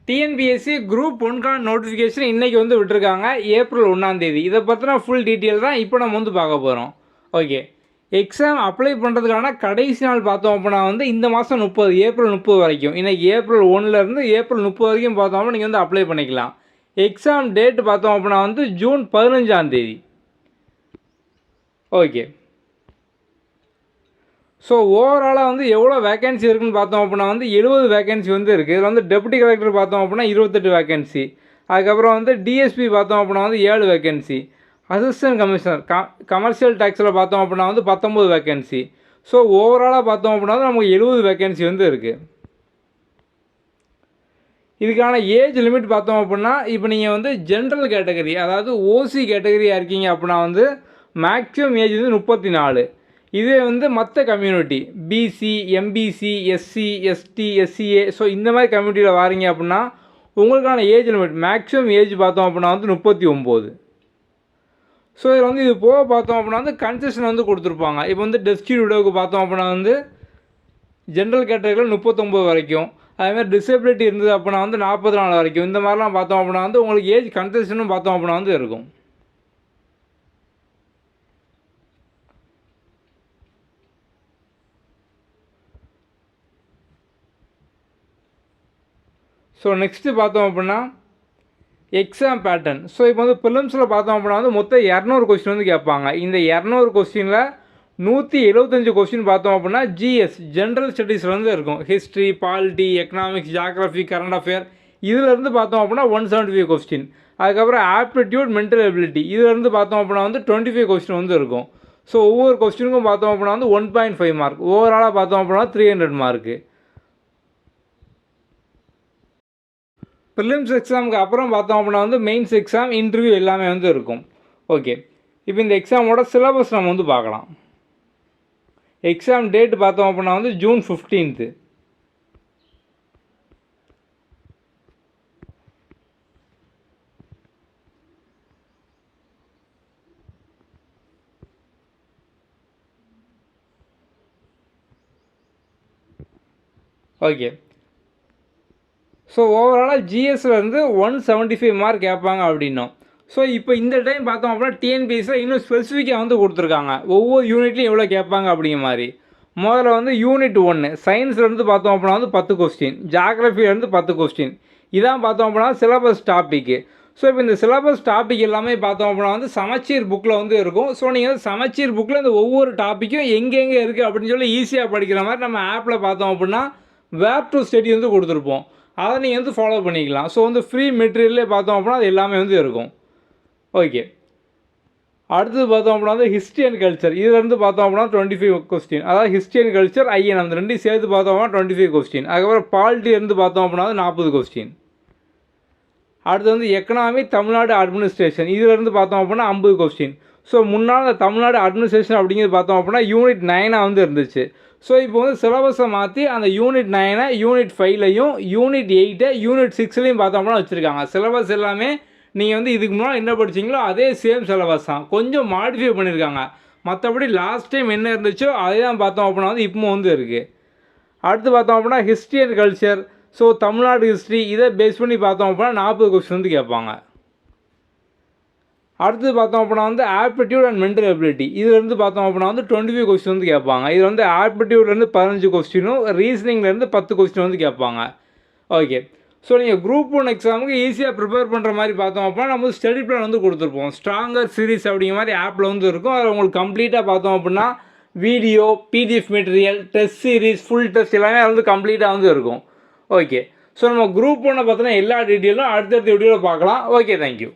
TNPSC group 1க்கான notification இன்றைக்கி வந்து விட்டுருக்காங்க ஏப்ரல் 1 இதை பற்றின ஃபுல் டீட்டெயில் தான் இப்போ நம்ம வந்து பார்க்க போகிறோம். ஓகே, எக்ஸாம் அப்ளை பண்ணுறதுக்கான கடைசி நாள் பார்த்தோம் அப்படின்னா வந்து இந்த மாதம் 30 ஏப்ரல் 30 வரைக்கும். இன்றைக்கி ஏப்ரல் 1லேருந்து ஏப்ரல் 30 வரைக்கும் பார்த்தோம்னா நீங்கள் வந்து அப்ளை பண்ணிக்கலாம். எக்ஸாம் டேட் பார்த்தோம் அப்படின்னா வந்து ஜூன் 15. ஓகே, ஸோ ஓவராலாக வந்து எவ்வளோ வேகன்சி இருக்குதுன்னு பார்த்தோம் அப்படின்னா வந்து 70 வேகன்சி வந்து இருக்குது. இதில் வந்து டெப்யூட்டி கலெக்டர் பார்த்தோம் அப்படின்னா 28 வேகன்சி. அதுக்கப்புறம் வந்து டிஎஸ்பி பார்த்தோம் அப்படின்னா வந்து 7 வேகன்சி. அசிஸ்டன்ட் கமிஷனர் கமர்ஷியல் டேக்ஸில் பார்த்தோம் அப்படின்னா வந்து 19 வேகன்சி. ஸோ ஓவராலாக பார்த்தோம் அப்படின்னா நமக்கு 70 வேகன்சி வந்து இருக்குது. இதுக்கான ஏஜ் லிமிட் பார்த்தோம் அப்படின்னா இப்போ நீங்கள் வந்து ஜென்ரல் கேட்டகரி அதாவது ஓசி கேட்டகரியாக இருக்கீங்க அப்படின்னா வந்து மேக்ஸிமம் ஏஜ் வந்து 34. இதே வந்து மற்ற community BC, MBC, SC, ST, SCA so இந்த மாதிரி கம்யூனிட்டியில் வாரீங்க அப்படின்னா உங்களுக்கான ஏஜ் லிமிட் மேக்ஸிமம் ஏஜ் பார்த்தோம் அப்படின்னா வந்து 39. ஸோ இதில் வந்து இது போக பார்த்தோம் அப்படின்னா வந்து கன்செஷன் வந்து கொடுத்துருப்பாங்க. இப்போ வந்து டெஸ்டியூட் விடோவுக்கு பார்த்தோம் அப்படின்னா வந்து ஜென்ரல் கேட்டகரியில் 39 வரைக்கும், அதேமாதிரி டிசபிலிட்டி இருந்தது அப்படின்னா வந்து 44 வரைக்கும். இந்த மாதிரிலாம் பார்த்தோம் அப்படின்னா வந்து உங்களுக்கு ஏஜ் கன்செஷனும் பார்த்தோம் அப்படின்னா வந்து இருக்கும். ஸோ நெக்ஸ்ட்டு பார்த்தோம் அப்படின்னா எக்ஸாம் பேட்டர்ன். ஸோ இப்போ வந்து ப்ரிலிம்ஸில் பார்த்தோம் அப்படின்னா வந்து மொத்தம் 200 கொஸ்டின் வந்து கேட்பாங்க. இந்த 200 கொஸ்டினில் 175 கொஸ்டின் பார்த்தோம் அப்படின்னா ஜிஎஸ் ஜென்ரல் ஸ்டடீஸில் வந்து இருக்கும். History, polity, economics, geography, current affair இதிலேருந்து பார்த்தோம் அப்படின்னா 175 கொஸ்டின். அதுக்கப்புறம் ஆப்டிடியூட், மென்டல் எபிலிட்டி இதிலேருந்து பார்த்தோம் அப்படின்னா வந்து 25 கொஸ்டின் வந்து இருக்கும். ஸோ ஒவ்வொரு கொஸ்டினுக்கும் பார்த்தோம் அப்படின்னா வந்து 1.5 மார்க். ஓவராலாக பார்த்தோம் அப்படின்னா 300 மார்க்கு. ப்ரிலிம்ஸ் எக்ஸாமுக்கு அப்புறம் பார்த்தோம் அப்படின்னா வந்து மெயின்ஸ் எக்ஸாம், இன்டர்வியூ எல்லாமே வந்து இருக்கும். ஓகே, இப்போ இந்த எக்ஸாமோட சிலபஸ் நம்ம வந்து பார்க்கலாம். எக்ஸாம் டேட் பார்த்தோம் அப்படின்னா வந்து ஜூன் 15. ஓகே, ஸோ ஓவராலாக ஜிஎஸ்லேருந்து 175 மார்க் கேட்பாங்க அப்படின்னும். ஸோ இப்போ இந்த டைம் பார்த்தோம் அப்படின்னா டிஎன்பிஎஸ்சியில் இன்னும் ஸ்பெசிஃபிக்காக வந்து கொடுத்துருக்காங்க. ஒவ்வொரு யூனிட்லையும் எவ்வளோ கேட்பாங்க அப்படிங்கிற மாதிரி. முதல்ல வந்து யூனிட் 1 சயின்ஸ்லேருந்து பார்த்தோம் அப்படின்னா வந்து 10 கொஸ்டின், ஜியாகிரஃபிலேருந்து 10 கொஸ்டின். இதான் பார்த்தோம் அப்படின்னா சிலபஸ் டாப்பிக்கு. ஸோ இப்போ இந்த சிலபஸ் டாபிக் எல்லாமே பார்த்தோம் அப்படின்னா வந்து சமச்சீர் புக்கில் வந்து இருக்கும். ஸோ நீங்கள் வந்து சமச்சீர் புக்கில் இந்த ஒவ்வொரு டாப்பிக்கும் எங்கெங்கே இருக்குது அப்படின்னு சொல்லி ஈஸியாக படிக்கிற மாதிரி நம்ம ஆப்பில் பார்த்தோம் அப்படின்னா வேப் டு ஸ்டடி வந்து கொடுத்துருப்போம். அதை நீங்கள் வந்து ஃபாலோ பண்ணிக்கலாம். ஸோ வந்து ஃப்ரீ மெட்டீரியல்லே பார்த்தோம் அப்படின்னா அது எல்லாமே வந்து இருக்கும். ஓகே, அடுத்தது பார்த்தோம் அப்படின்னா வந்து ஹிஸ்ட்ரி அண்ட் கல்ச்சர் இதிலேருந்து பார்த்தோம் அப்படின்னா 25 கொஸ்டின். அதாவது ஹிஸ்ட்ரி அண்ட் கல்ச்சர் ஐஎன் அந்த ரெண்டையும் சேர்த்து பார்த்தோம் அப்படின்னா 25 கொஸ்டின். அதுக்கப்புறம் பாலிட்டிலேருந்து பார்த்தோம் அப்படின்னா 40 கொஸ்டின். அடுத்து வந்து எக்கனாமி, தமிழ்நாடு அட்மினிஸ்ட்ரேஷன் இதிலேருந்து பார்த்தோம் அப்படின்னா 50 கொஸ்டின். ஸோ முன்னால் அந்த தமிழ்நாடு அட்மினிஸ்ட்ரேஷன் அப்படிங்கிறது பார்த்தோம் அப்படின்னா யூனிட் 9 வந்து இருந்துச்சு. ஸோ இப்போ வந்து சிலபஸை மாற்றி அந்த யூனிட் 9 யூனிட் 5லையும் யூனிட் 8 யூனிட் 6லையும் பார்த்தோம்னா வச்சுருக்காங்க. சிலபஸ் எல்லாமே நீங்கள் வந்து இதுக்கு முன்னாடி என்ன படிச்சிங்களோ அதே சேம் சிலபஸ் தான், கொஞ்சம் மாடிஃபை பண்ணியிருக்காங்க. மற்றபடி லாஸ்ட் டைம் என்ன இருந்துச்சோ அதே தான் பார்த்தோம் அப்படின்னா வந்து இப்போ வந்து இருக்குது. அடுத்து பார்த்தோம் அப்படின்னா history and culture. So Tamil Nadu history இதை பேஸ் பண்ணி பார்த்தோம் அப்படின்னா 40 கொஸ்டின் வந்து கேட்பாங்க. அடுத்து பார்த்தோம் அப்படின்னா வந்து ஆப்டிடியூட் அண்ட் மென்டல் எபிலிட்டி இதிலேருந்து பார்த்தோம் அப்படின்னா வந்து 25 கொஸ்டின் வந்து கேட்பாங்க. இதில் வந்து ஆப்டிடியூட்லேருந்து 15 கொஸ்டினும், ரீசனிங்லேருந்து 10 கொஸ்டின் வந்து கேட்பாங்க. ஓகே, ஸோ நீங்கள் குரூப் 1 எக்ஸாமுக்கு ஈஸியாக ப்ரிப்பேர் பண்ணுற மாதிரி பார்த்தோம் அப்படின்னா நம்ம ஸ்டடி பிளான் வந்து கொடுத்துருப்போம். ஸ்ட்ராங்கர் சீரிஸ் அப்படிங்கிற மாதிரி ஆப்பில் வந்து இருக்கும். அதில் உங்களுக்கு கம்ப்ளீட்டாக பார்த்தோம் அப்படின்னா video, PDF material, test series, full test எல்லாமே வந்து கம்ப்ளீட்டாக வந்து இருக்கும். ஓகே, ஸோ நம்ம குரூப் 1 பார்த்தோன்னா எல்லா டீட்டெயிலும் அடுத்தடுத்த வீடியோவில் பார்க்கலாம். Okay, thank you.